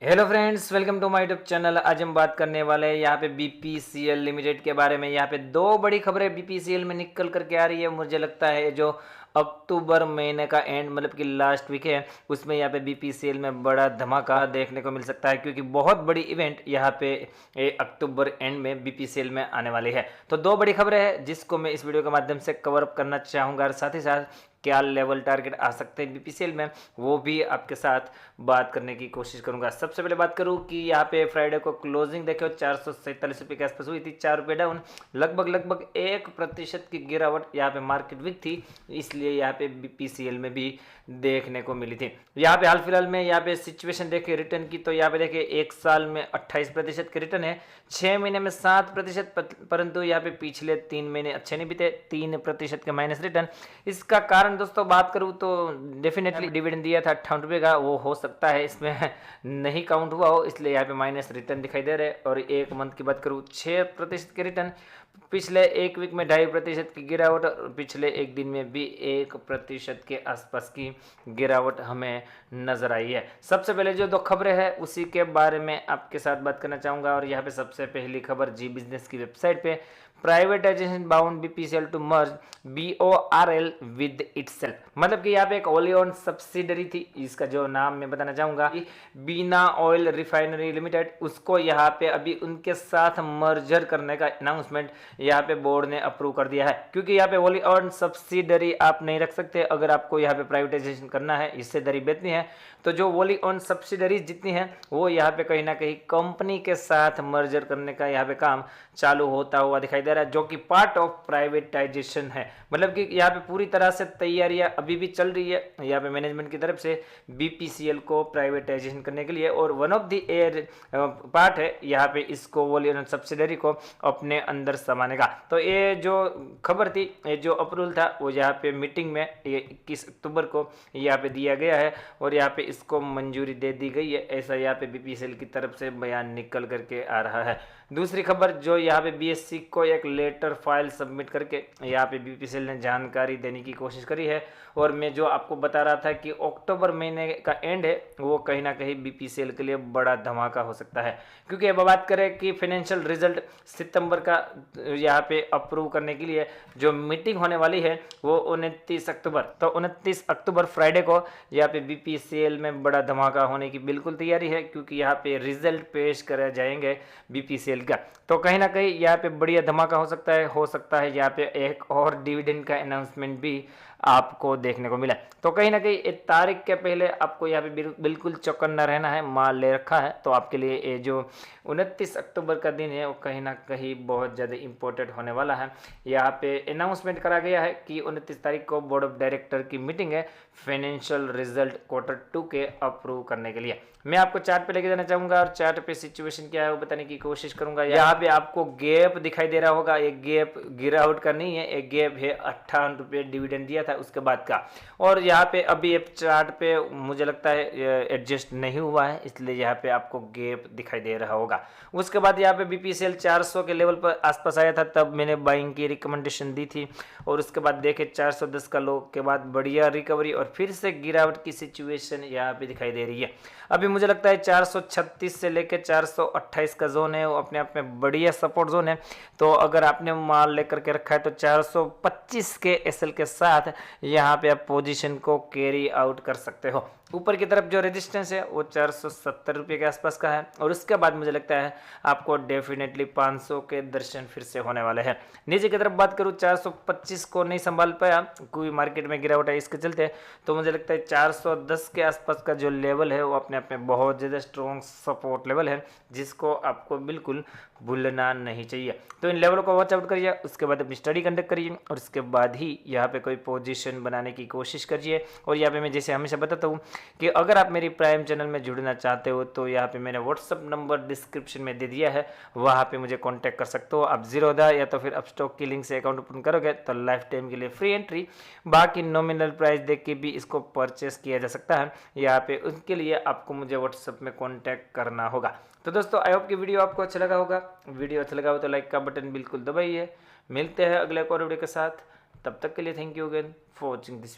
Hello friends, welcome to my YouTube channel. आज हम बात करने वाले हैं यहाँ पे बीपीसीएल लिमिटेड के बारे में। यहाँ पे दो बड़ी खबरें बीपीसीएल में निकल करके आ रही है। मुझे लगता है जो अक्टूबर महीने का एंड मतलब कि लास्ट वीक है, उसमें यहाँ पे बीपीसीएल में बड़ा धमाका देखने को मिल सकता है, क्योंकि बहुत बड़ी इवेंट यहाँ पे अक्टूबर एंड में बीपीसीएल में आने वाली है। तो दो बड़ी खबरें हैं जिसको मैं इस वीडियो के माध्यम से कवर अप करना चाहूँगा, और साथ ही साथ क्या लेवल टारगेट आ सकते हैं बीपीसीएल में, वो भी आपके साथ बात करने की कोशिश करूंगा। सबसे पहले बात करूं कि यहाँ पे फ्राइडे को क्लोजिंग देखो 447 रुपये के आसपास हुई थी, 4 रुपये डाउन, लगभग 1% की गिरावट यहाँ पे मार्केट वीक थी, इसलिए यहाँ पे बीपीसीएल में भी देखने को मिली थी। यहाँ पे हाल फिलहाल में यहाँ पे सिचुएशन देखे रिटर्न की, तो यहाँ पे देखिए 1 साल में 28% के रिटर्न है, 6 महीने में 7%, परंतु यहाँ पे पिछले 3 महीने अच्छे नहीं बीते, 3% के माइनस रिटर्न। इसका कारण दोस्तों बात करूँ तो डेफिनेटली डिविडेंड दिया था 58 का, वो हो सकता है इसमें नहीं काउंट हुआ हो, इसलिए यहाँ पे माइनस रिटर्न दिखाई दे रहे हैं। और एक मंथ की बात करूँ 6% के रिटर्न, पिछले एक वीक में 2.5% की गिरावट, और पिछले एक दिन में भी 1% के आसपास की गिरावट हमें नजर आई है। सबसे पहले जो दो खबरें हैं उसी के बारे में आपके साथ बात करना चाहूँगा। और यहाँ पे सबसे पहली खबर जी बिजनेस की वेबसाइट पे, privatisation bound BPCL to merge BORL with itself, मतलब कि यहाँ पे एक ओनली ओन सब्सिडरी थी, इसका जो नाम मैं बताना चाहूंगा बीना ऑयल रिफाइनरी लिमिटेड, उसको यहाँ पे अभी उनके साथ मर्जर करने का अनाउंसमेंट यहाँ पे बोर्ड ने अप्रूव कर दिया है। क्योंकि यहाँ पे ओनली ओन सब्सिडरी आप नहीं रख सकते, अगर आपको यहाँ पे प्राइवेटाइजेशन करना है, हिस्सेदारी बेचनी है, तो जो ओनली ओन सब्सिडरीज जितनी है वो यहाँ पे कहीं ना कहीं कंपनी के साथ मर्जर करने का यहाँ पे काम चालू होता हुआ दिखाई दे रहा है, जो कि पार्ट ऑफ प्राइवेटाइजेशन है। मतलब कि यहाँ पे पूरी तरह से तैयारियां अभी भी चल रही है यहाँ पे मैनेजमेंट की तरफ से बीपीसीएल को प्राइवेटाइजेशन करने के लिए, और one of the air part है यहाँ पे इसको वोली सब्सिडरी को अपने अंदर समाने का। तो ये जो खबर थी, ये जो अप्रूवल था, वो यहाँ पे मीटिंग में 21 अक्टूबर को यहाँ पे दिया गया है, और यहाँ पे इसको मंजूरी दे दी गई है, ऐसा यहाँ पे बीपीसीएल की तरफ से बयान निकल करके आ रहा है। दूसरी खबर जो यहाँ पे बीएससी को एक लेटर फाइल सबमिट करके यहाँ पे बीपीसीएल ने जानकारी देने की कोशिश करी है, और मैं जो आपको बता रहा था कि अक्टूबर महीने का एंड है, वो कहीं ना कहीं बीपीसीएल के लिए बड़ा धमाका हो सकता है। क्योंकि अब बात करें कि फाइनेंशियल रिजल्ट सितंबर का यहाँ पे अप्रूव करने के लिए जो मीटिंग होने वाली है वो 29 अक्टूबर, तो 29 अक्टूबर फ्राइडे को यहाँ पे बीपीसीएल में बड़ा धमाका होने की बिल्कुल तैयारी है, क्योंकि यहाँ पे रिजल्ट पेश करे जाएंगे बीपीसीएल का। तो कहीं ना कहीं यहाँ पे बढ़िया धमाका हो सकता है यहाँ पे एक और डिविडेंड का अनाउंसमेंट भी आपको देखने को मिला। तो कहीं ना कहीं एक तारीख के पहले आपको यहाँ पे बिल्कुल चौकन्ना रहना है, माल ले रखा है, तो आपके लिए ये जो 29 अक्टूबर का दिन है वो कहीं ना कहीं बहुत ज़्यादा इंपॉर्टेंट होने वाला है। यहाँ पे अनाउंसमेंट करा गया है कि 29 तारीख को बोर्ड ऑफ डायरेक्टर की मीटिंग है फाइनेंशियल रिजल्ट Q2 के अप्रूव करने के लिए। मैं आपको चार्ट पे लेके जाना चाहूंगा, और चार्ट पे सिचुएशन क्या है वो बताने की कोशिश करूंगा। यहाँ पे आपको गैप दिखाई दे रहा होगा, एक गैप गिरावट का नहीं है, एक गैप है 58 रुपये डिविडेंड दिया था उसके बाद का, और यहाँ पे अभी एक चार्ट पे मुझे लगता है एडजस्ट नहीं हुआ है, इसलिए यहाँ पे आपको गैप दिखाई दे रहा होगा। उसके बाद यहाँ पे बीपीसीएल 400 के लेवल पर आसपास आया था, तब मैंने बाइंग की रिकमेंडेशन दी थी, और उसके बाद देखे 410 का लो के बाद बढ़िया रिकवरी, और फिर से गिरावट की सिचुएशन यहाँ पे दिखाई दे रही है। अभी मुझे लगता है 436 से लेकर 428 का जोन है, वो अपने आप में बढ़िया सपोर्ट जोन है। तो अगर आपने माल लेकर के रखा है तो 425 के एसएल के साथ यहाँ पे आप पोजीशन को कैरी आउट कर सकते हो। ऊपर की तरफ जो रेजिस्टेंस है वो 470 रुपये के आसपास का है, और उसके बाद मुझे लगता है आपको डेफिनेटली 500 के दर्शन फिर से होने वाले हैं। नीचे की तरफ बात करूँ 425 को नहीं संभाल पाया, कोई मार्केट में गिरावट है इसके चलते, तो मुझे लगता है 410 के आसपास का जो लेवल है वो अपने आप में बहुत ज़्यादा स्ट्रॉन्ग सपोर्ट लेवल है, जिसको आपको बिल्कुल भूलना नहीं चाहिए। तो इन लेवलों को वॉच आउट करिए, उसके बाद अपनी स्टडी कंडक्ट करिए, और उसके बाद ही यहाँ पे कोई पोजीशन बनाने की कोशिश करिए। और यहाँ पे मैं जैसे हमेशा बताता हूँ कि अगर आप मेरी प्राइम चैनल में जुड़ना चाहते हो तो यहाँ पे मैंने व्हाट्सअप नंबर डिस्क्रिप्शन में दे दिया है, वहाँ पे मुझे कांटेक्ट कर सकते हो। आप जीरोधा या तो फिर अपस्टॉक की लिंक से अकाउंट ओपन करोगे तो लाइफ टाइम के लिए फ्री एंट्री, बाकी नॉमिनल प्राइस देख के भी इसको परचेस किया जा सकता है यहाँ पे। उसके लिए आपको मुझे व्हाट्सअप में कॉन्टैक्ट करना होगा। तो दोस्तों आई होप कि वीडियो आपको अच्छा लगा होगा। वीडियो अच्छा लगा हो तो लाइक का बटन बिल्कुल दबाइए। मिलते हैं अगले एक और वीडियो के साथ, तब तक के लिए thank you again for watching this video.